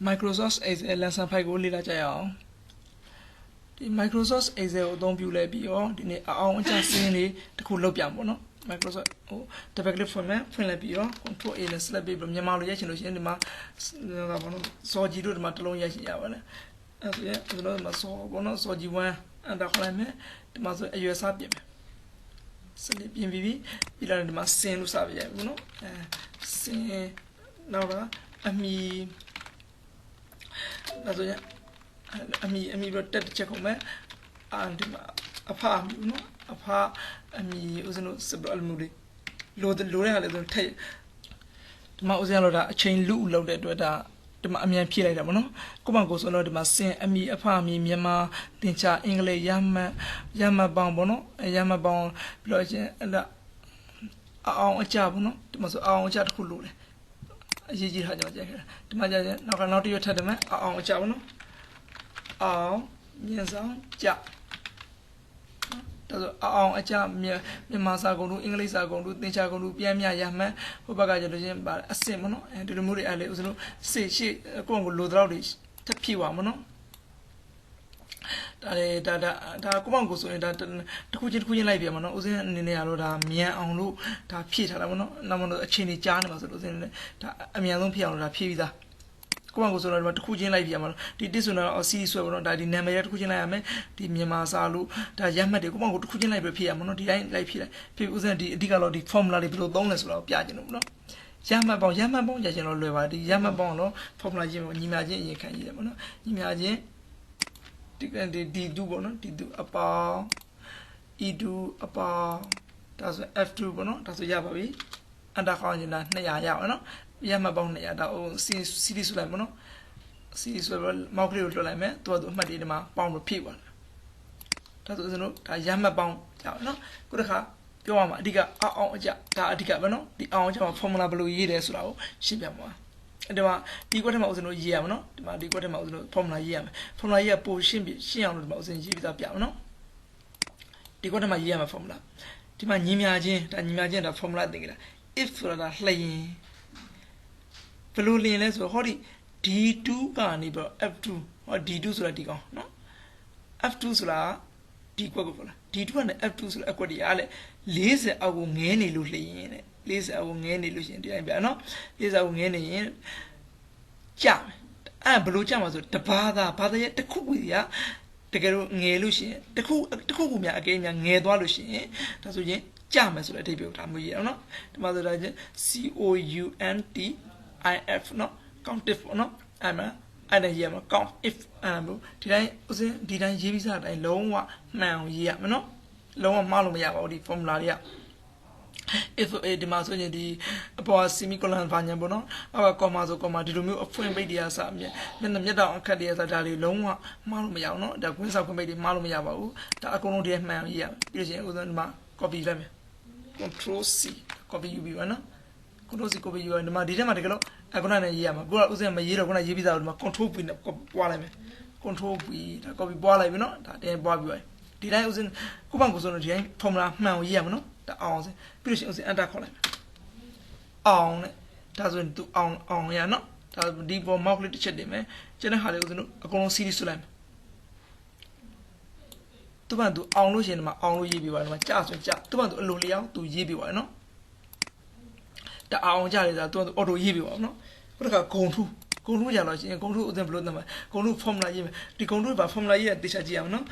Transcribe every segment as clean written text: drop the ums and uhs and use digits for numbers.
Microsoft Excel lesson 5ကိုလေ့လာကြရအောင်ဒီ Microsoft Excel ကိုအသုံးပြုလဲပြီးတော့ဒီနေ့အောင်အကျစင်းလေးတစ်ခုလုပ်ပြမှာပေါ့နော် Microsoft ဟို double click ဖွင့်လိုက်ပြီးတော့ Control A နဲ့ select ပြီးတော့မြန်မာလိုရိုက်ချင်လို့ရှိရင်ဒီမှာဘာပေါ့နော်စော်ကြီးတို့ဒီမှာတစ်လုံးရိုက်ချင်ရပါလေအဲ့ဒါဆိုရင်ဒီလိုမှာစော်ပေါ့နော်စော်ကြီး1အဲ့ဒါခေါ်လိုက်မယ်ဒီမှာဆိုအရွယ်စားပြင်မယ်စနစ်ပြင်ပြီးပြီးတော့ဒီမှာစင်းလို့စပြရဘူးနော်စင်းနောက်တော့အမီဒါဆိုရင်အမီပြီးတက်တစ်ချက်ခုံးမယ်ဒီမှာအဖအမီနော်အဖအမီဦးဇင်းတို့စပယ်မျိုးလေးလိုတဲ့ဟာလေးဆိုထည့်ဒီမှာဦးဇင်းတို့ဒါအချိန်လူလောက်တဲ့အတွက်ဒါဒီမှာအမြန်ဖြည့်လိုက်တာပေါ့နော်ကိုမကိုဆိုတော့ဒီမှာစင်အမီအဖအမီမြန်မာသင်္ချာအင်္ဂလိပ်ရမှတ်ပေါင်းပေါ့နော်ရမှတ်ပေါင်းပြီးတော့ချင်းအဲ့ဒါအောင်အကြပေါ့နော်ဒီမှာဆိုအောင်အကြတစ်ခုလိုတယ်အရေးကြီးတာကြောင့်ကြက်ခဲ့တာဒီမှာကြရင်နောက်တစ်ရွက်ထပ်တယ်မယ်အောင်အကြပေါ့နော်အောင်မြင်ဆောင်ကြဒါဆိုအောင်အကြမြန်မာစာကုန်တို့အင်္ဂလိပ်စာကုန်တို့သင်္ချာကုန်တို့ပြန်မြရမှန်းဟိုဘက်ကကျတော့ချင်းပါအစင်ပေါ့နော်ဒီလိုမျိုးတွေအဲ့လေဦးဇလို့စေရှိကိုယ့်ကိုလိုတော့တွေထပ်ဖြည့်ပါမနော်ဒါကိုမောင်ကိုဆိုရင်ဒါတစ်ခုချင်းလိုက်ပြမနော်ဦးစင်းအနေနဲ့ကတော့ဒါမြန်အောင်လို့ဒါဖြည့်ထားတာပေါ့နော်နောက်မှတော့အချိန်ကြီးကြားနေမှာဆိုလို့ဦးစင်းလည်းဒါအမြန်ဆုံးဖြည့်အောင်လို့ဒါဖြည့်ပြီးသားကိုမောင်ကိုဆိုတော့ဒီမှာတစ်ခုချင်းလိုက်ပြမနော်ဒီတစ်ဆိုတော့စီးဆွဲပေါ့နော်ဒါဒီနာမည်ရတစ်ခုချင်းလိုက်ရမယ်ဒီမြန်မာစာလို့ဒါရမှတ်တွေကိုမောင်ကိုတစ်ခုချင်းလိုက်ပဲဖြည့်ရမနော်ဒီတိုင်းလိုက်ဖြည့်ဦးစင်းဒီအဓိကတော့ဒီ formula တွေဘယ်လိုသုံးလဲဆိုတော့ပြချင်လို့နော်ရမှတ်ပေါင်းရချင်တော့လွယ်ပါဒီရမှတ်ပေါင်းတော့ formula ချင်းညီမချင်းအရင်ခံရည်တယ်ပေါ့နော်ညီမချင်းဒီ2ပေါ့နော်ဒီ2အပေါင်း e2 အပေါင်းဒါဆို f2 ပေါ့နော်ဒါဆိုရပါပြီအန်တာခေါင်းနေတာ200ရအောင်နော်ရမှတ်ပေါင်း200ဒါဟို series ဆိုလိုက်ပေါ့နော် series ဆိုတော့မောက်ကလေးကိုလွှတ်လိုက်မယ်သူကသူအမှတ်တွေဒီမှာပေါင်းလို့ဖြည့်သွားတယ်ဒါဆိုကျွန်တော်ဒါရမှတ်ပေါင်းရအောင်နော်ခုတစ်ခါပြောရမှာအဓိကအောင်အကြဒါအဓိကပဲနော်ဒီအောင်အကြမှာ formula ဘယ်လိုရေးတယ်ဆိုတာကိုရှင်းပြမှာဒီမှာဒီကွက်ထဲမှာဦးဇင်းတို့ရေးရမှာနော်ဒီမှာဒီကွက်ထဲမှာဦးဇင်းတို့ formula ရေးရမယ် formula ရေးရပိုရှင်းအောင်လို့ဒီမှာဦးဇင်းရေးပြီးသားပြအောင်နော်ဒီကွက်ထဲမှာရေးရမှာ formula ဒီမှာညီမြချင်းဒါ formula သင်ကြတာ if ဆိုတာဒါလျင်ဘယ်လိုလျင်လဲဆိုတော့ဟောဒီ d2 ကနေပြီးတော့ f2 ဟော d2 ဆိုတာဒီကောင်နော် f2 ဆိုတာဒီကွက်ကိုပေါ့လား d2 ကနေ f2 ဆိုတာအကွက်တွေအားလေ40အောက်ကိုငဲနေလို့လျင်တဲ့40အောက်ကိုငဲနေလို့ရှိရင်ဒီတိုင်းပြနော်40အောက်ကိုငဲနေရင်ကြမယ်အဲ့ဘလို့ကြမှာဆိုတဘာသာရဲ့တစ်ခုခုကြီးကတကယ်လို့ငယ်လို့ရှိရင်တစ်ခုခုများအကဲများငယ်သွားလို့ရှိရင်ဒါဆိုရင်ကြမယ်ဆိုတဲ့အဓိပ္ပာယ်ဒါမျိုးရအောင်နော်ဒီမှာဆိုဒါချင်း COUNTIF နော် countif နော်အဲ့မှာအဲ့ဒါရေးရမှာ count if အဲ့လိုဒီတိုင်းဥစဉ်ဒီတိုင်းရေးပြီးစားတိုင်းလုံးဝမှန်အောင်ရေးရမယ်နော်လုံးဝမှားလို့မရပါဘူးဒီ formula တွေကif ဒီမှာဆိုရင်ဒီအပေါ် semicolon ဘာညာပေါ့နော်အောက်က comma ဆို comma ဒီလိုမျိုးအဖွင့်ပိတ်တွေကစမျက်တောင်အခက်တွေကစဒါတွေလုံးဝမှားလို့မရအောင်နော်ဒါကွင်းဆောက်ဖွင့်ပိတ်တွေမှားလို့မရပါဘူးဒါအကုန်လုံးတည်းမှန်အောင်ရေးရပြီးလို့ရှိရင်ဥစဉ်ဒီမှာ copy လိုက်မယ် control C copy ယူပြီးပါနော် control C copy ယူရဒီမှာဒီထဲမှာတကယ်လို့အခုနနဲ့ရေးရမှာကိုကဥစဉ်မရေးတော့ခုနရေးပြီးသားဒီမှာ control V နဲ့ပွားလိုက်မယ် control V ဒါ copy ပွားလိုက်ပြီနော်ဒါတင်းပွားပြီးပါဒီတိုင်းဥစဉ်ကိုပေါ့ကိုဆိုတော့ဒီတိုင်း formula မှန်အောင်ရေးရမှာနော်ဒါအောင်စပြီးလို့ရှိရင်ဥစဉ် enter ခေါ်လိုက်အောင်နဲ့ဒါဆိုရင်သူအောင်ရနော်ဒါဒီပေါ် mouse လေးတစ်ချက်တင်မယ်ကျန်တဲ့ဟာလေးဥစဉ်တို့အကုန်လုံး series ဆွလိုက်မယ်သူ့ဘာသူအောင်လို့ရှိရင်ဒီမှာအောင်လို့ရေးပြပါဒီမှာကြာဆိုကြာသူ့ဘာသူအလိုလျောက်သူရေးပြပါနော်ဒါအောင်ကြတယ်ဆိုတာသူက auto ရေးပြပါနော်ခုတခါဂုံထုကြလို့ရှိရင်ဂုံထုဥစဉ်ဘယ်လိုသတ်မှာဂုံထု formula ရေးမယ်ဒီဂုံထုဘာ formula ရေးရတေချာကြည့်အောင်နော်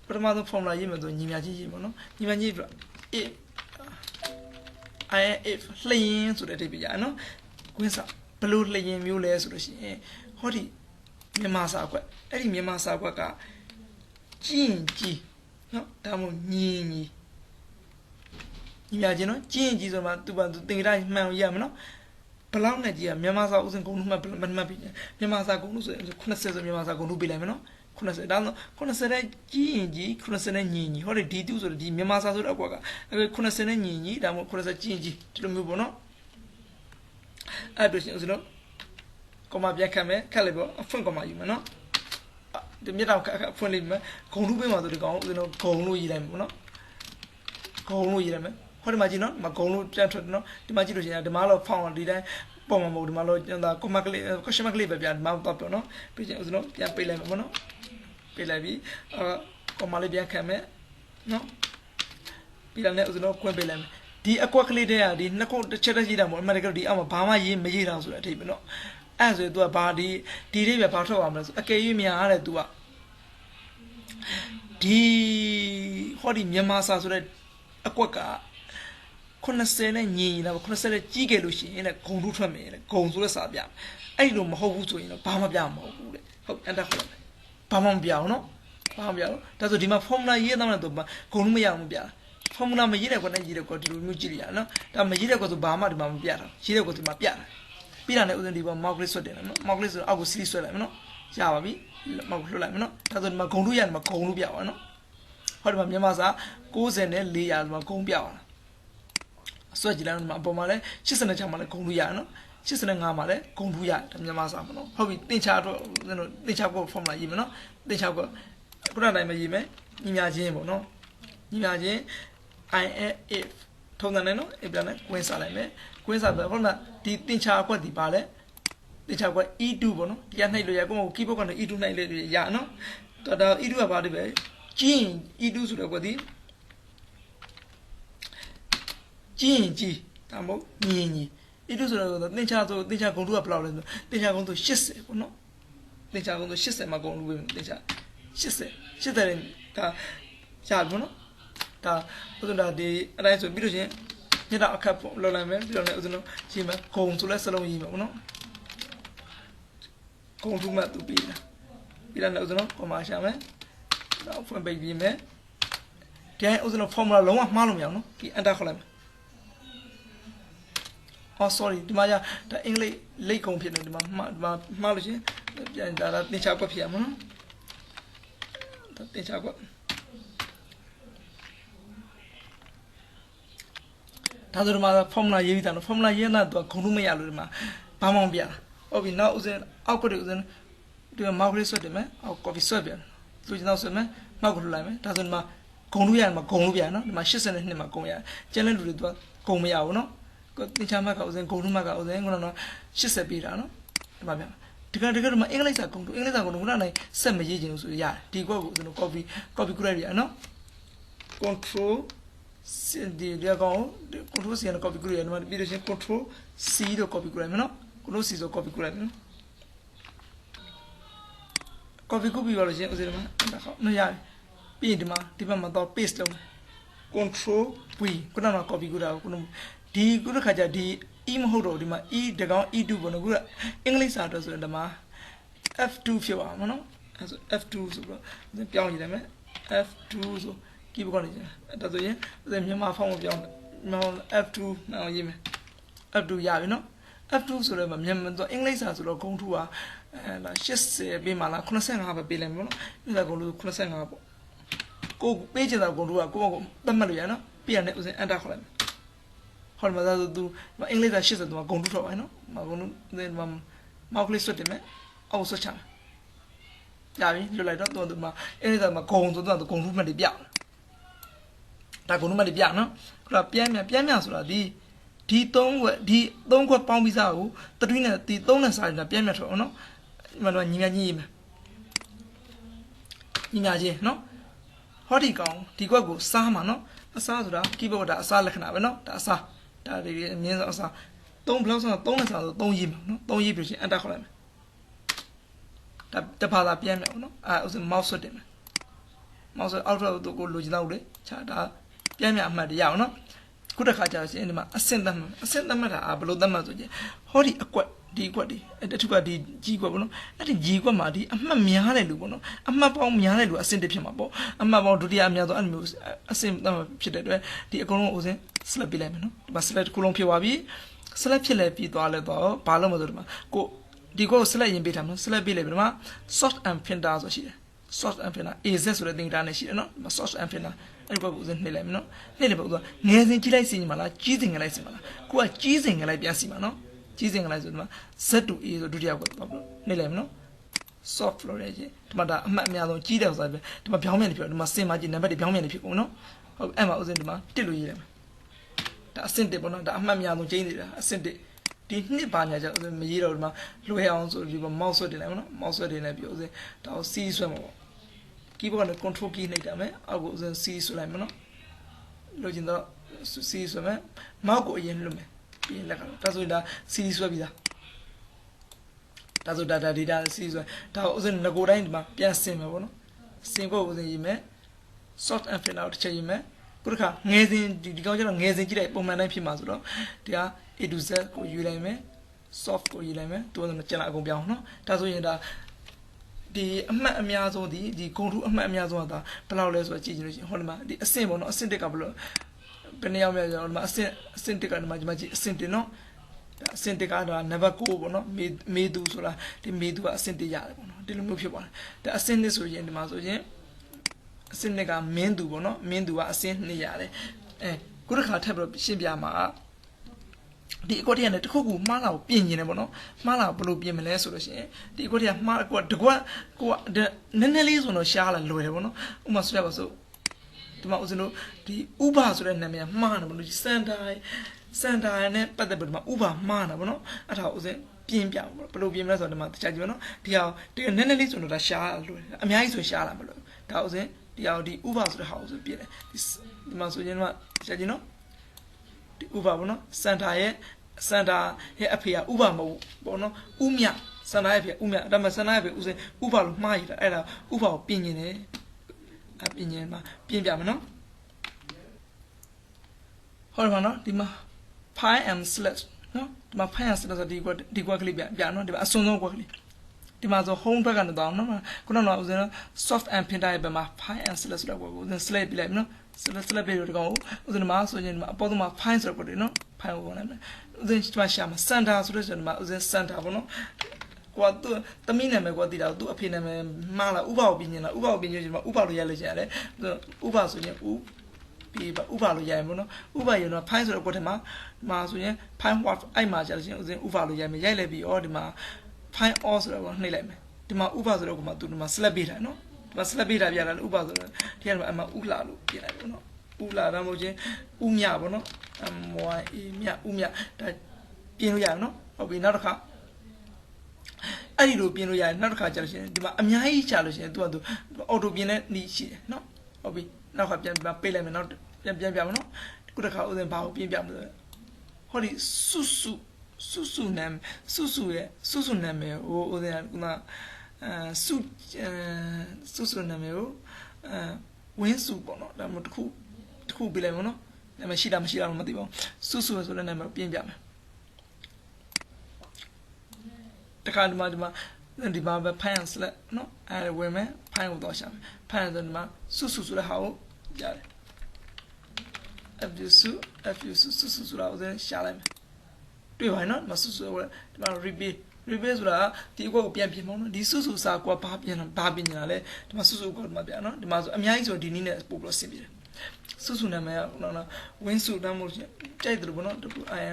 ပထမဆုံး formula ရေးမယ်ဆိုညီမချင်းရေးပါနော်ညီမချင်းပြ if လျင်ဆိုတဲ့အဓိပ္ပာယ်ရနော်ကွင်းစာဘယ်လိုလျင်မျိုးလဲဆိုလို့ရှိရင်ဟောဒီမြန်မာစာကွက်အဲ့ဒီမြန်မာစာကွက်ကကြည်နော်ဒါမှမဟုတ်ညီမြချင်းနော်ကြည်ဆိုမှသူ့ဘာသူသင်္ကေတမှန်အောင်ရမယ်နော်ဘလောက်နဲ့ကြည်ရမြန်မာစာဥစဉ်ဂုဏ်ထုမှတ်ပြီမြန်မာစာဂုဏ်ထုဆိုရင်80ဆိုမြန်မာစာဂုဏ်ထုပေးလိုက်မယ်နော်80ဒါဆို80နဲ့ကြီး80နဲ့ညီဟောဒီ D2 ဆိုတော့ဒီမြန်မာစာဆိုတော့အကွက်က80နဲ့ညီဒါမှမဟုတ်80ကြီးဒီလိုမျိုးပေါ့နော်အဲ့ဒါဆိုရင်ဥစဉ်တော့ကော်မာပြန်ခတ်မယ်ခတ်လိုက်ပေါ့အဖွင့်ကော်မာယူမယ်နော်ဒီမြတ်တော့ဖွင့်လိုက်မယ်ဂုံထုပေးမှာဆိုဒီကောင်ဥစဉ်တော့ဂုံလို့ရေးလိုက်မယ်ပေါ့နော်ဂုံလို့ရေးလိုက်မယ်ဟောဒီမှာကြည့်နော်မဂုံလို့ပြန်ထွက်နော်ဒီမှာကြည့်လို့ရှိရင်ဒီမှာတော့ဖောင်းဒီတိုင်း ပေါ်မှာမဟုတ်ဒီမှာလို့ဒါကွန်မကလေး question mark လေးပဲပြန်မောက်တော့ပြောနော်ပြီးချင်းဦးဇင်းတို့ပြန်ပေးလိုက်မယ်ပေါ့နော်ပေးလိုက်ပြီကွန်မလေးပြန်ခံမယ်နော်ပြီးတော့လည်းဦးဇင်းတို့ကွင်းပေးလိုက်မယ်ဒီအကွက်ကလေးတဲ့ကဒီနှစ်ခုတစ်ချက်တည်းရေးတာပေါ့အမှန်တကယ်ဒီအောက်မှာဘာမှရေးမရေးတော့ဆိုတဲ့အထိပဲနော်အဲ့ဆိုရင် तू ကဘာဒီလေးပဲဘာထွက်အောင်မလဲဆိုအကယ်၍များရတယ် तू ကဒီဟောဒီမြန်မာစာဆိုတဲ့အကွက်က80နဲ့ညီလာ80နဲ့ကြီးခဲ့လို့ရှိရင်လည်းဂုံတို့ထွက်မယ်လေဂုံဆိုတဲ့စာပြအဲ့လိုမဟုတ်ဘူးဆိုရင်တော့ဘာမှပြမဟုတ်ဘူးတဲ့ဟုတ်အန်တာခေါ်လိုက်ဘာမှမပြအောင်နော်ဘာမှမပြအောင်ဒါဆိုဒီမှာ formula ရေးသားမှတော့ဂုံလို့မရအောင်မပြ formula မရေးတဲ့ကွက်နဲ့ရေးတဲ့ကွက်ဒီလိုမျိုးကြည့်ရအောင်နော်ဒါမရေးတဲ့ကွက်ဆိုဘာမှဒီမှာမပြတာရေးတဲ့ကွက်ဒီမှာပြတာပြီးတာနဲ့ဥစဉ်ဒီပေါ် mouse click ဆွတ်တယ်နော် mouse click ဆိုအောက်ကို select ဆွဲလိုက်မယ်နော်ရပါပြီ mouse လွှတ်လိုက်မယ်နော်ဒါဆိုဒီမှာဂုံလို့ရတယ်မှာဂုံလို့ပြပါနော်ဟောဒီမှာမြန်မာစာ90နဲ့400ဒီမှာဂုံပြပါလားဆွဲကြည့်လိုက်တော့အပေါ်မှာလည်း86မှာလည်းဂုံလို့ရနော်85မှာလည်းဂုံလို့ရတယ်မြန်မာစာပေါ့နော်ဟုတ်ပြီတင်ချတော့တင်ချကို formula ရေးမယ်နော်တင်ချကိုခုနတိုင်းမရေးမယ်ညီညာချင်းပေါ့နော်ညီညာချင်း if ထုံးတယ်နော် if နဲ့ကွင်းစားလိုက်မယ်ကွင်းစားတော့ဟုတ်လားဒီတင်ချကွက်ဒီပါလဲတင်ချကွက် e2 ပေါ့နော်ဒီကနှိပ်လို့ရကိုယ့် keyboard ကနေ e2 နှိပ်လို့ရနော်တော်တော် e2 ကဘာလဲပဲကျင်း e2 ဆိုတော့ကွက်ဒီကျင်းကြီးဒါမဟုတ်ညီညီ e2 ဆိုတော့တင်ချဆိုတင်ချဂုံတို့ကဘယ်လောက်လဲဆိုတင်ချဂုံတို့80ပေါ့နော်တင်ချဂုံတို့80မှာဂုံလို့ပဲတင်ချ80တဲ့ဒါရပြီနော်ဒါဥဒ္ဒရာဒီအတိုင်းဆိုပြီးလို့ချင်းညတာအခက်ပေါ့လောလိုက်မယ်ပြီးတော့လည်းဥဒ္ဒရာရေးမယ်ဂုံဆိုလဲစလုံးရေးမယ်ပေါ့နော်ဂုံထုမှတ်သူပြီးတာပြီးတော့လည်းဥဒ္ဒရာကွန်မာရှာမယ်တော့ဖွင့်ပိတ်ပြီးမယ်ဒီဥဒ္ဒရာ formula လုံးဝမှားလို့မရအောင်နော်ဒီ enter ခေါ်လိုက်မယ်Oh sorry ဒီမှာဒါအင်္ဂလိပ်လိတ်ကုန်ဖြစ်နေဒီမှာမှားလို့ချင်းပြန်ဒါတင်ချကွက်ဖြစ်ရမှာနော်တင်ချကွက်ဒါဆိုဒီမှာ formula ရေးပြီးသားနော် formula ရေးတာတော့ခုံလို့မရလို့ဒီမှာဘာမှမပြဟုတ်ပြီနောက်ဥစဉ်အောက်ကွက်တွေဥစဉ်ဒီမှာ mouse လေးဆွဲတယ်မယ်အောက် copy ဆွဲပြန်လူကျင်တော့ဆွဲမယ်နောက်ကိုလှလိုက်မယ်ဒါဆိုဒီမှာဂုံလို့ရမှာဂုံလို့ပြရနော်ဒီမှာ82မှာဂုံရကျန်တဲ့လူတွေတော့ဂုံမရဘူးနော်တင်ချမှတ်ကဥစဉ်ဂုံလို့မှတ်ကဥစဉ်ကတော့80ပေးတာနော်ဒီမှာပြန်တကယ်ဒီမှာအင်္ဂလိပ်စာဂုံတို့အင်္ဂလိပ်စာဂုံတို့ခုနကလည်းဆက်မရေးချင်လို့ဆိုရတယ်ဒီကွက်ကိုဥစဉ် copy ကူလိုက်ရနော် controlဒီကောင် control C နဲ့ copy ကူရနော်ပြီးတော့ချင်း control C တော့ copy ကူရမယ်နော် control C ဆို copy ကူလိုက်မယ်နော် copy ကူပြီးတော့ချင်းဥစဉ်ဒီမှာဒါခေါနော်ရတယ်ပြီးရင်ဒီဘက်မှာတော့ paste လုပ်မယ် control V ခုနက copy ကူတာကိုဒီခုတစ်ခါကျဒီ e မဟုတ်တော့ဒီမှာ e တကောင် e2 ပေါ့နော်ခုကအင်္ဂလိပ်စာတော့ဆိုရင်ဒီမှာ f2 ဖြစ်ပါမှာနော်အဲဆို f2 ဆိုတော့ပြောင်းကြည့်လိုက်မယ် f2 ဆို keyboard ကနေကျဒါဆိုရင်မြန်မာဖောင်းမပြောင်းf2 နောက်ရေးမယ် f2 ရပြီနော် f2 ဆိုတော့မြန်မာတော့အင်္ဂလိပ်စာဆိုတော့ဂုံထူက80ပေးမှလား85ပဲပေးလိုက်မယ်နော်ဒီကဂုံထူ85ပေါ့ကိုပေးချင်တာဂုံထူကကိုယ့်ကိုသတ်မှတ်လို့ရနော်ပြရတဲ့ဥစဉ် enter ခေါ်လိုက်မယ်ဟောမှာသာသူအင်္ဂလိပ်စာ80သူကဂုံထူထွက်ပါနော်ဂုံထူဒီမှာ mouse click ဆွတ်တယ်မယ်အောက်ဆွတ်ချမယ်ရပြီလွတ်လိုက်တော့သူမှာအင်္ဂလိပ်စာမှာဂုံဆိုတော့ဂုံထူမှတ်တွေပြဒါဂုံထူမှတ်တွေပြနော်ခုနပြန်မြန်ဆိုတာဒီ3ခွက်ဒီ3ခွက်ပေါင်းပြီးစားကိုတတွင်းနဲ့ဒီ3နဲ့စားနေတာပြန်မြန်ထွက်အောင်နော်ဒီမှာတော့ညီမြကြီးရေးမယ်ညီမြကြီးနော်ဟောဒီကောင်ဒီကွက်ကိုစားမှာနော်အစားဆိုတာ keyboard ဒါအစားလက္ခဏာပဲနော်ဒါအစားဒါဒီအမြင်ဆုံးအစား3ဘလောက်ဆိုတော့3နဲ့စားဆို3ရေးမှာနော်3ရေးပြီးချင်း enter ခေါ်လိုက်မယ်ဒါတဖာသာပြန်မယ်နော်ဥစဉ် mouse ဆွတ်တယ်မယ် mouse အောက်တော့ကိုလိုချင်တော့လေခြာဒါပြန်အမှတ်တရအောင်နော်ခုတစ်ခါကြာရှင်ဒီမှာအဆင့်သတ်မှတ်တာဘယ်လိုသတ်မှတ်ဆိုရင်ဟောဒီအကွက်ဒီအကွက်ဒီတထုကဒီကြီးကွက်ပေါ့နော်အဲ့ဒီကြီးကွက်မှာဒီအမှတ်များတဲ့လူပေါ့နော်အမှတ်ပေါင်းများတဲ့လူအဆင့်တစ်ဖြစ်မှာပေါ့အမှတ်ပေါင်းဒုတိယအများဆုံးအဲ့လိုမျိုးအဆင့်သတ်မှတ်ဖြစ်တဲ့အတွက်ဒီအကုန်လုံးဥစဉ် select ပေးလိုက်မယ်နော်ဒီမှာ select တစ်ခုလုံးဖြစ်သွားပြီ select ဖြစ်လဲပြီးသွားလဲတော့ဘာလို့မဆိုဒီမှာကိုဒီကွက်ကို select ရင်ပေးထားမှာ select ပေးလိုက်ပြီဒီမှာ sort and filter ဆိုရှိတယ် sort and filter AZ ဆိုတဲ့သင်္ကေတနဲ့ရှိတယ်နော်ဒီမှာ sort and filterအဲ့ဒီဘက်ကိုနှိပ်လိုက်မယ်နော်နှိပ်လိုက်ပေါ့သူကငယ်စဉ်ကြီးလိုက်စီမှာလားကြီးစဉ်ငယ်လိုက်စီမှာလားကိုကကြီးစဉ်ငယ်လိုက်ပြန်စီမှာနော်ကြီးစဉ်ငယ်လိုက်ဆိုဒီမှာ Z to A ဆိုဒုတိယဘက်ပေါ့နှိပ်လိုက်မယ်နော် soft လို့လည်းကြီးဒီမှာဒါအမှတ်အများဆုံးကြီးတယ်ဆိုတာပဲဒီမှာပြောင်းမြန်နေဖြစ်ဒီမှာစင်မှာကြီးနံပါတ်တွေပြောင်းမြန်နေဖြစ်ကုန်နော်ဟုတ်အဲ့မှာဥစဉ်ဒီမှာတစ်လို့ရေးလိုက်မယ်ဒါအဆင့်တစ်ပေါ့နော်ဒါအမှတ်အများဆုံးကျင်းနေတာအဆင့်တစ် ဒီနှစ်ပါညာကြောင့်မရေးတော့ဒီမှာလွှဲအောင်ဆိုဒီမှာ mouse ဆွဲတင်လိုက်မနော် mouse ဆွဲတင်လိုက်ပြီးဦးစင်းဒါကို C ဆွဲမှာပေါ့ keyboard နဲ့ control key နှိပ်တာမယ်အောက်ကိုဦးစင်း C ဆွဲလိုက်မနော်လိုချင်တော့ C ဆွဲမယ် mouse ကိုအရင်လွှတ်မယ်ပြီးရင်လက်ကတော့ဒါဆိုရင်ဒါ C ဆွဲပြီးသားဒါဆို data စီဆိုဒါကိုဥစဉ်ငကိုတိုင်းဒီမှာပြန်ဆင်မယ်ပေါ့နော်ဆင်ဖို့ဥစဉ်ရေးမယ် soft and fin out တစ်ချက်ရေးမယ်ခုတစ်ခါငယ်စဉ်ဒီကောင်ကျတော့ငယ်စဉ်ကြည့်လိုက်ပုံမှန်တိုင်းဖြစ်မှာဆိုတော့ဒီဟာ A to Z ကိုယူလိုက်မယ် soft ကိုယူလိုက်မယ်သူကကျန်လာအကုန်ပြောင်းနော်ဒါဆိုရင်ဒါဒီအမှတ်အများဆုံးဒီဂုံထုအမှတ်အများဆုံးကဒါဘယ်လောက်လဲဆိုတော့ကြည့်ကြည့်လို့ရှိရင်ဟောဒီမှာဒီအဆင့်ပေါ့နော်အဆင့်တစ်ကဘယ်လိုဘယ်နေရာမှာကျတော့ဒီမှာအဆင့်တစ်ကဒီမှာကြည့်အဆင့်တစ်နော်အဆင့်တစ်ကတော့နံပါတ်9ပေါ့နော်မေသူဆိုတာဒီမေသူကအဆင့်တစ်ရတယ်ပေါ့နော်ဒီလိုမျိုးဖြစ်ပါတယ်ဒါအဆင့်တစ်ဆိုရင်ဒီမှာဆိုရင်အဆင့်တစ်ကမင်းသူပေါ့နော်မင်းသူကအဆင့်2ရတယ်ခုတစ်ခါထပ်ပြီးရှင်းပြမှာဒီအကွက်တည်းနဲ့တခုခုမှားလာကိုပြင်နေတယ်ပေါ့နော်မှားလာဘယ်လိုပြင်မလဲဆိုလို့ရှိရင်ဒီအကွက်တည်းကမှားအကွက်တကွက်ကိုကနည်းနည်းလေးဆိုတော့ရှားလာလွယ်တယ်ပေါ့နော်ဥပမာဆိုရပါစို့ဒီမှာဦးဇင်းတို့ဒီဥပဆိုတဲ့နာမည်ကမှားတယ်ပေါ့နော်ဒီစန်တာနဲ့ပတ်သက်ပြီးဒီမှာဥပမှားတာပေါ့နော်အဲ့ဒါဦးဇင်းပြင်းပြပေါ့ဘယ်လိုပြင်မလဲဆိုတော့ဒီမှာတခြားကြည့်ပါနော်ဒီဟာဒီနည်းနည်းလေးဆိုတော့ဒါရှားလွယ်အများကြီးဆိုရှားလာမလို့ဒါဦးဇင်းဒီဟာဒီဥပဆိုတဲ့ဟာဦးဇင်းပြင်တယ်ဒီမှာဆိုရင်ဒီမှာတခြားကြည့်နော်ဒီဥပပေါ့နော်စန်တာရဲ့အဖေကဥပမဟုတ်ပေါ့နော်ဥမြစန်တာရဲ့အဖေဥမြဒါမှစန်တာရဲ့အဖေဦးစင်ဥပလို့မှားရတာအဲ့ဒါဥပကိုပြင်နေတယ်ပြင်နေမှာပြင်ပြမယ်နော်ဟောဒီမှာနော်ဒီမှာ pi and slash နော်ဒီမှာ pi and slash ဆိုဒီကွက်ကလေးပြနော်ဒီမှာအစွန်းဆုံးကွက်ကလေးဒီမှာဆို home ဘက်ကနေတော့နော်ခုနကဦးစင် soft and printer ရဲ့ဘက်မှာ pi and slash ဆိုတော့ကိုဦးစင် slash ပြလိုက်နော်slash ပြလို့ဒီကောင်ဦးစင်မှာဆိုရင်ဒီမှာအပေါ်မှာ pi ဆိုတော့ကိုနော် pi ကိုဝင်လိုက်မယ်ဦးစင်ဒီမှာရှာမှာ center ဆိုတော့ဒီမှာဦးစင် center ပေါ့နော်ကိုကသူသမီးနာမည်ကိုတည်တာသူအဖေနာမည်မှားလားဥပကိုပြင်နေတာဥပကိုပြင်ချင်မှာဥပလို့ရလို့ရတယ်ဥပဆိုရင်ပြီးပါဥပလို့ရရင်ပေါ့နော်ဥပရင်တော့ pi ဆိုတော့ကိုထဲမှာဆိုရင် pi what အဲ့မှာကြာလို့ရှိရင်ဦးစင်ဥပလို့ရမယ်ရိုက်လိုက်ပြီးဩဒီမှာ pi all ဆိုတော့ကိုနှိပ်လိုက်မယ်ဒီမှာဥပဆိုတော့ကိုမှသူဒီမှာ select ပေးတာနော်ဒီမှာ select ပေးတာပြတာဥပဆိုတော့ဒီကမှာအမှဥလာလို့ပြင်လိုက်ပေါ့နော်ဥလာတော့မဟုတ်ချင်းဥမြပေါ့နော်မြဥမြဒါပြင်လို့ရအောင်နော်ဟုတ်ပြီနောက်တစ်ခါအဲ့ဒီလိုပြင်လို့ရတယ်နောက်တစ်ခါကြာလို့ရှိရင်ဒီမှာအများကြီးကြာလို့ရှိရင်သူအော်တိုပြင်တဲ့နီးရှိတယ်နော်ဟုတ်ပြီနောက်ခါပြန်ပေးလိုက်မယ်နောက်ပြန်ပြမနော်ခုတစ်ခါဥစဉ်ဘာကိုပြင်ပြမလို့ဟောဒီစုနာမည်ဟိုဥစဉ်ကခုနစုနာမည်ကိုဝင်းစုပေါ့နော်ဒါမှမဟုတ်တစ်ခုပေးလိုက်မနော်နာမည်ရှိတာမရှိတာတော့မသိပါဘူးစုဆိုတဲ့နာမည်ပြင်ပြမယ်တခါဒီမှာပဲဖိုင်စလက်နော်အဲဝင်မယ်ဖိုင်ကိုတော့ရှာမယ်ဖိုင်ဆိုဒီမှာစုဆိုတဲ့ဟာကိုရတယ်FU ဆိုတာဦးစင်းရှာလိုက်မယ်တွေ့ပါနော်ဒီမှာစုဒီမှာ repeat ဆိုတာဒီအကွက်ကိုပြန်ပြင်မအောင်နော်ဒီစုစာကွက်ဘာပြင်နေတာလဲဒီမှာစုကွက်ဒီမှာပြန်နော်ဒီမှာဆိုအများကြီးဆိုဒီနည်းနဲ့ပို့ပြီးဆင်ပြေတယ်စုနာမည်ကနော်ဝင်းစုတမ်းမို့ကြိုက်တယ်ဘောနော်တခုအိုင်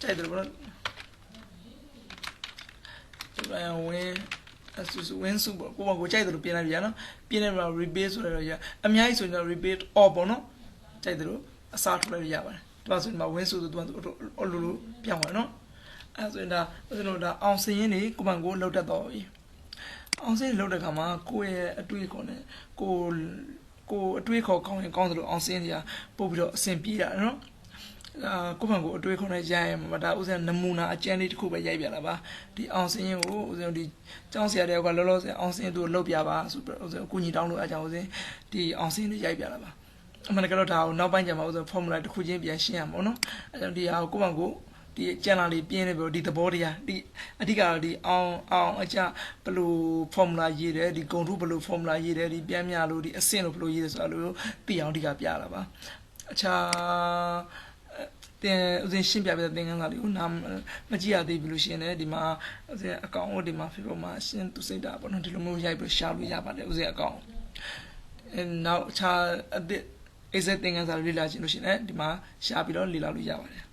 ကြိုက်တယ်ဘောနော်ဝင်းစုပေါ့ကိုကြိုက်တယ်လို့ပြင်လိုက်ပြနော်ပြင်နေမှာ repeat ဆိုတော့ရအများကြီးဆိုရင် repeat all ပေါ့နော်ကြိုက်တယ်လို့အစားထုတ်လိုက်ရပါတယ်ဒီမှာဆိုရင်ဝင်းစုဆိုသူကလိုပြောင်းသွားနော်အဲဆိုရင်ဒါကျွန်တော်ဒါအောင်စင်းရင်းတွေကိုမန်ကိုလောက်တတ်တော့ပြီအောင်စင်းလောက်တဲ့ခါမှာကိုယ့်ရဲ့အတွေ့အခေါ်နဲ့ကိုအတွေ့အခေါ်ကောင်းရင်ကောင်းတယ်လို့အောင်စင်းတွေကပို့ပြီးတော့အဆင်ပြေတာနော်ကိုမန်ကိုအတွေ့အခေါ်နဲ့ရိုက်ရမှာဒါဥစဉ်နမူနာအကျဉ်းလေးတစ်ခုပဲရိုက်ပြတာပါဒီအောင်စင်းရင်ကိုဥစဉ်ဒီကျောင်းဆရာတယောက်ကလောလောဆယ်အောင်စင်းသူ့ကိုလုပ်ပြပါဆိုပြီးဥစဉ်အကူညီတောင်းလို့အကြောင်းဥစဉ်ဒီအောင်စင်းလေးရိုက်ပြတာပါအမှန်တကယ်တော့ဒါကိုနောက်ပိုင်းကျမှဥစဉ် formula တစ်ခုချင်းပြန်ရှင်းရမှာပေါ့နော်အဲကြောင့်ဒီဟာကိုမန်ကိုဒီကျန်လာလေးပြင်းနေပြီဒီသဘောတရားဒီအဓိကတော့ဒီအောင်အကြဘယ်လို formula ရေးတယ်ဒီဂုဏ်ထုဘယ်လို formula ရေးတယ်ဒီပြန်မြလို့ဒီအဆင့်လို့ဘယ်လိုရေးတယ်ဆိုတာလို့သိအောင်အဓိကပြလာပါအခြားတင်ဥစဉ်ရှင်းပြပြတဲ့သင်ခန်းစာလေးကိုနားမကြည့်ရသေးဘူးလို့ရှင်းတယ်ဒီမှာဥစဉ်အကောင့်ဒီမှာ Facebook မှာရှင်းသူစိတ်တာပေါ့နော်ဒီလိုမျိုးရိုက်ပြီးရှာလို့ရပါတယ်ဥစဉ်အကောင့်နောက်အခြားအသစ် exact သင်ခန်းစာလေးလေ့လာခြင်းလို့ရှင်းတယ်ဒီမှာရှာပြီးတော့လေ့လာလို့ရပါတယ်